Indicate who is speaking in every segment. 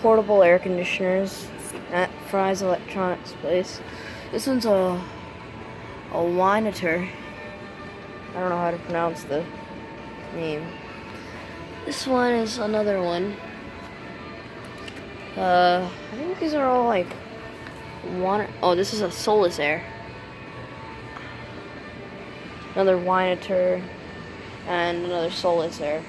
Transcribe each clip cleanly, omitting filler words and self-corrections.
Speaker 1: portable air conditioners at Fry's Electronics place. This one's a Wineter. I don't know how to pronounce the name. This one is another one. I think these are all like water. Oh, this is a Solus Air. Another Wineter and another Solus Air.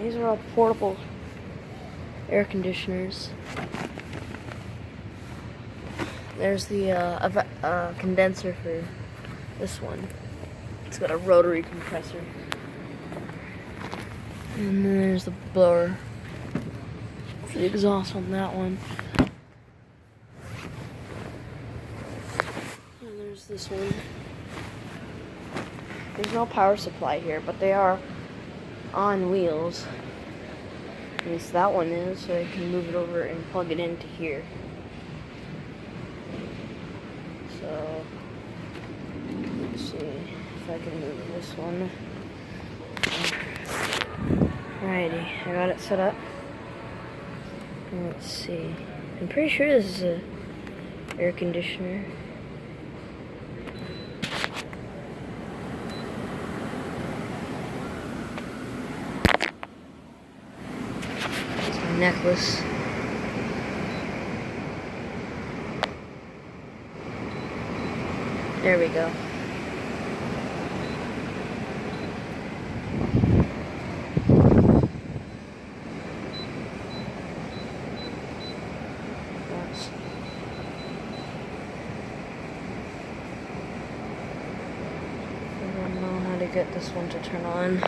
Speaker 1: These are all portable air conditioners. There's the condenser for this one. It's got a rotary compressor. And then there's the blower for the exhaust on that one. And there's this one. There's no power supply here, but they are on wheels. At least that one is, so I can move it over and plug it into here. So, let's see if I can move this one. Alrighty, I got it set up. Let's see. I'm pretty sure this is a air conditioner. It's my necklace. There we go. I don't know how to get this one to turn on.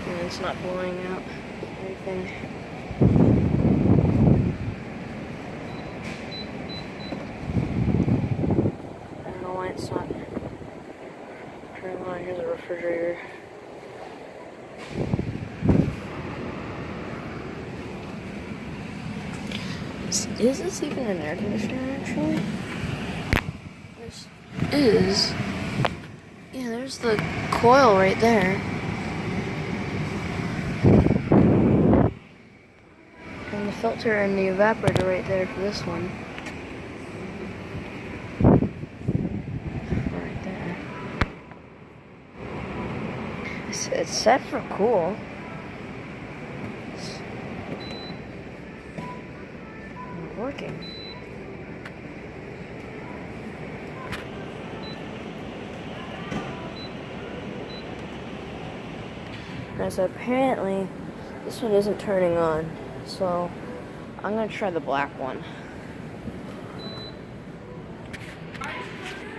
Speaker 1: And it's not blowing out anything. I don't know why it's not turning on. Here's a refrigerator. Is this even an air conditioner, actually? This is. Yeah, there's the coil right there. And the filter and the evaporator right there for this one. Right there. It's set for cool. Working. And so apparently this one isn't turning on, so I'm gonna try the black one.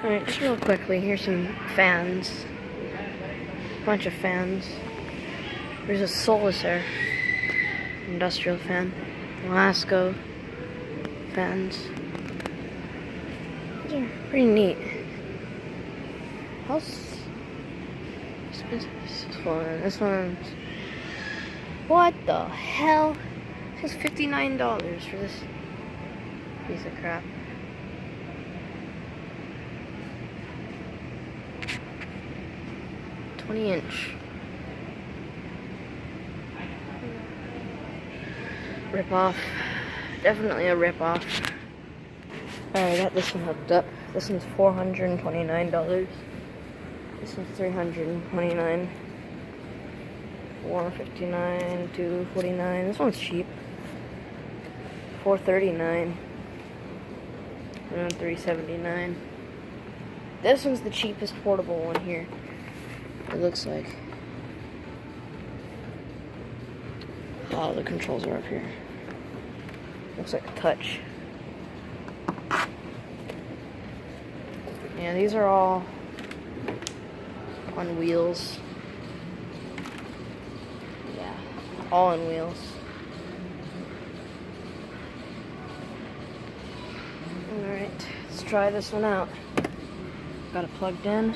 Speaker 1: Alright, just real quickly, here's some fans. A bunch of fans. There's a Solus Air industrial fan. Lasco fans. These are pretty neat. How expensive is this one? This one's... What the hell? This is $59 for this piece of crap. "20" Rip off. Definitely a rip-off. Alright, I got this one hooked up. This one's $429. This one's $329. $459, $249. This one's cheap. $439. And $379. This one's the cheapest portable one here. It looks like. Oh, the controls are up here. Looks like a touch. Yeah, these are all on wheels. Yeah, all on wheels. Alright, let's try this one out. Got it plugged in.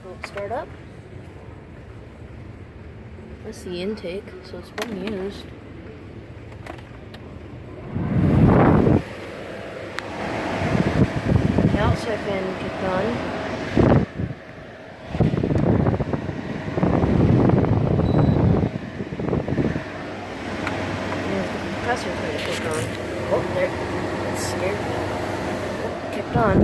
Speaker 1: Won't start up. That's the intake, so it's been used. Yeah. SI fan kicked on. And the compressor fan kicked on. Oh, there. That's scared. Oh, kicked on.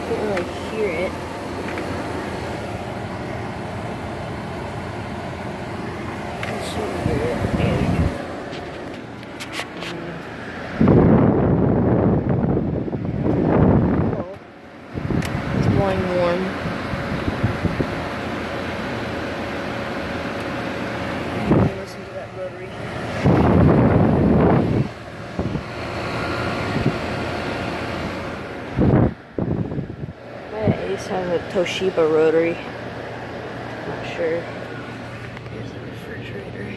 Speaker 1: Can't really hear it. Warm. Listen to that rotary. My Ace has a Toshiba rotary. Not sure. Here's the refrigerator.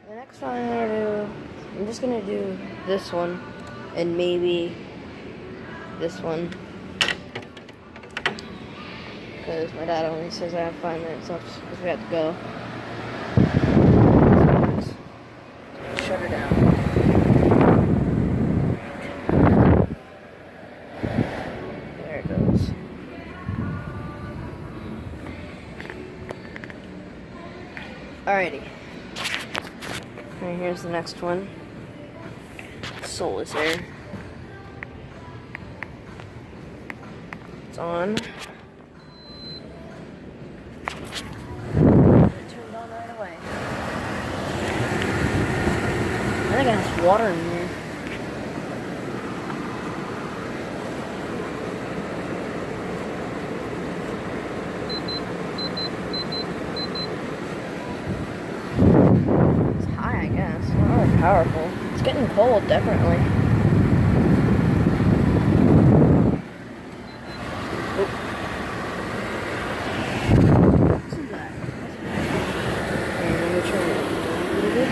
Speaker 1: The next one I'm just gonna do this one. And maybe this one, because my dad only says I have 5 minutes left because we have to go. Shut her down. There it goes. Alrighty. Alright, here's the next one. Soulless Air. It's on. It turned on right away. I think it has water in here. It's high, I guess. Not really powerful. It's getting cold, definitely. Oh. Listen to that. Okay, let me turn it a little bit.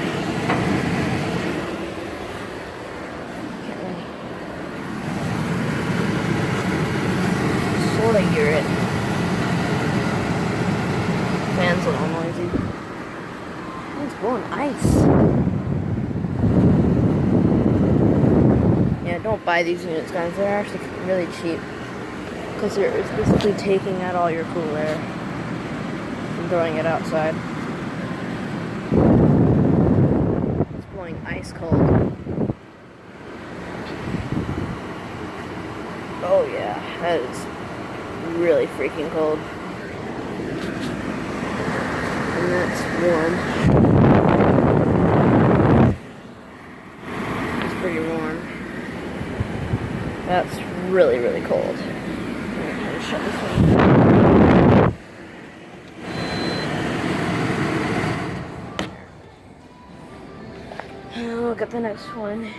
Speaker 1: Can't really sort of hear it. Fan's a little noisy. It's blowing ice. Yeah, don't buy these units, guys. They're actually really cheap. Because it's basically taking out all your cool air and throwing it outside. It's blowing ice cold. Oh yeah, that is really freaking cold. And that's warm. It's pretty warm. That's really, really cold. I'm gonna shut this one. Now look at the next one.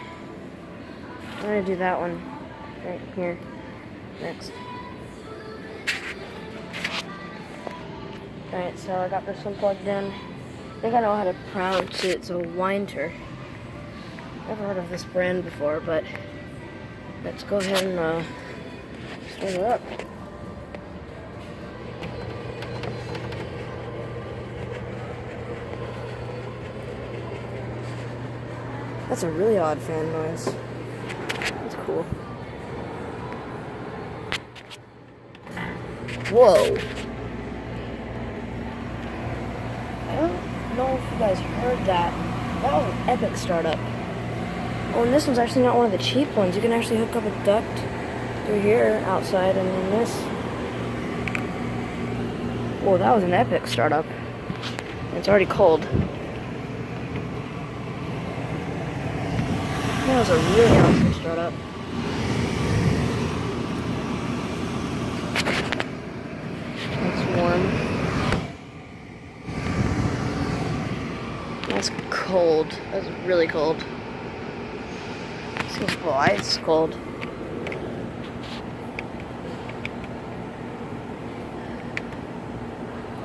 Speaker 1: I'm gonna do that one right here next. Alright, so I got this one plugged in. I think I know how to pronounce it. It's a Winter. Never heard of this brand before, but let's go ahead and start it up. That's a really odd fan noise. That's cool. Whoa. I don't know if you guys heard that. That was an epic startup. Oh, and this one's actually not one of the cheap ones. You can actually hook up a duct through here outside and then this. Whoa, that was an epic startup. It's already cold. That was a really awesome startup. It's warm. That's cold. That's really cold. It's gonna blow ice cold.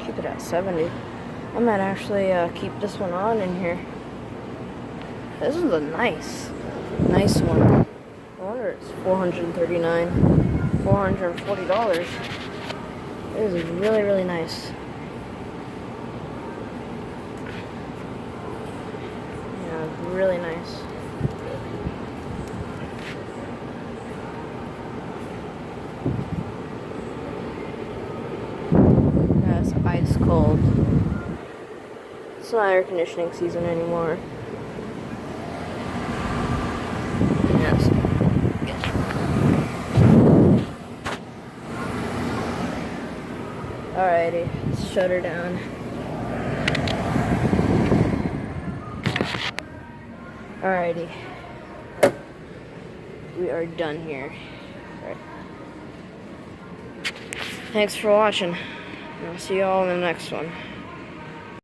Speaker 1: Keep it at 70. I might actually keep this one on in here. This is a nice one. I wonder it's $439, $440. This is really, really nice. Yeah, really nice. Yeah, it's ice cold. It's not air conditioning season anymore. Yes. Alrighty, let's shut her down. Alrighty. We are done here. Alright. Thanks for watching. I'll see you all in the next one.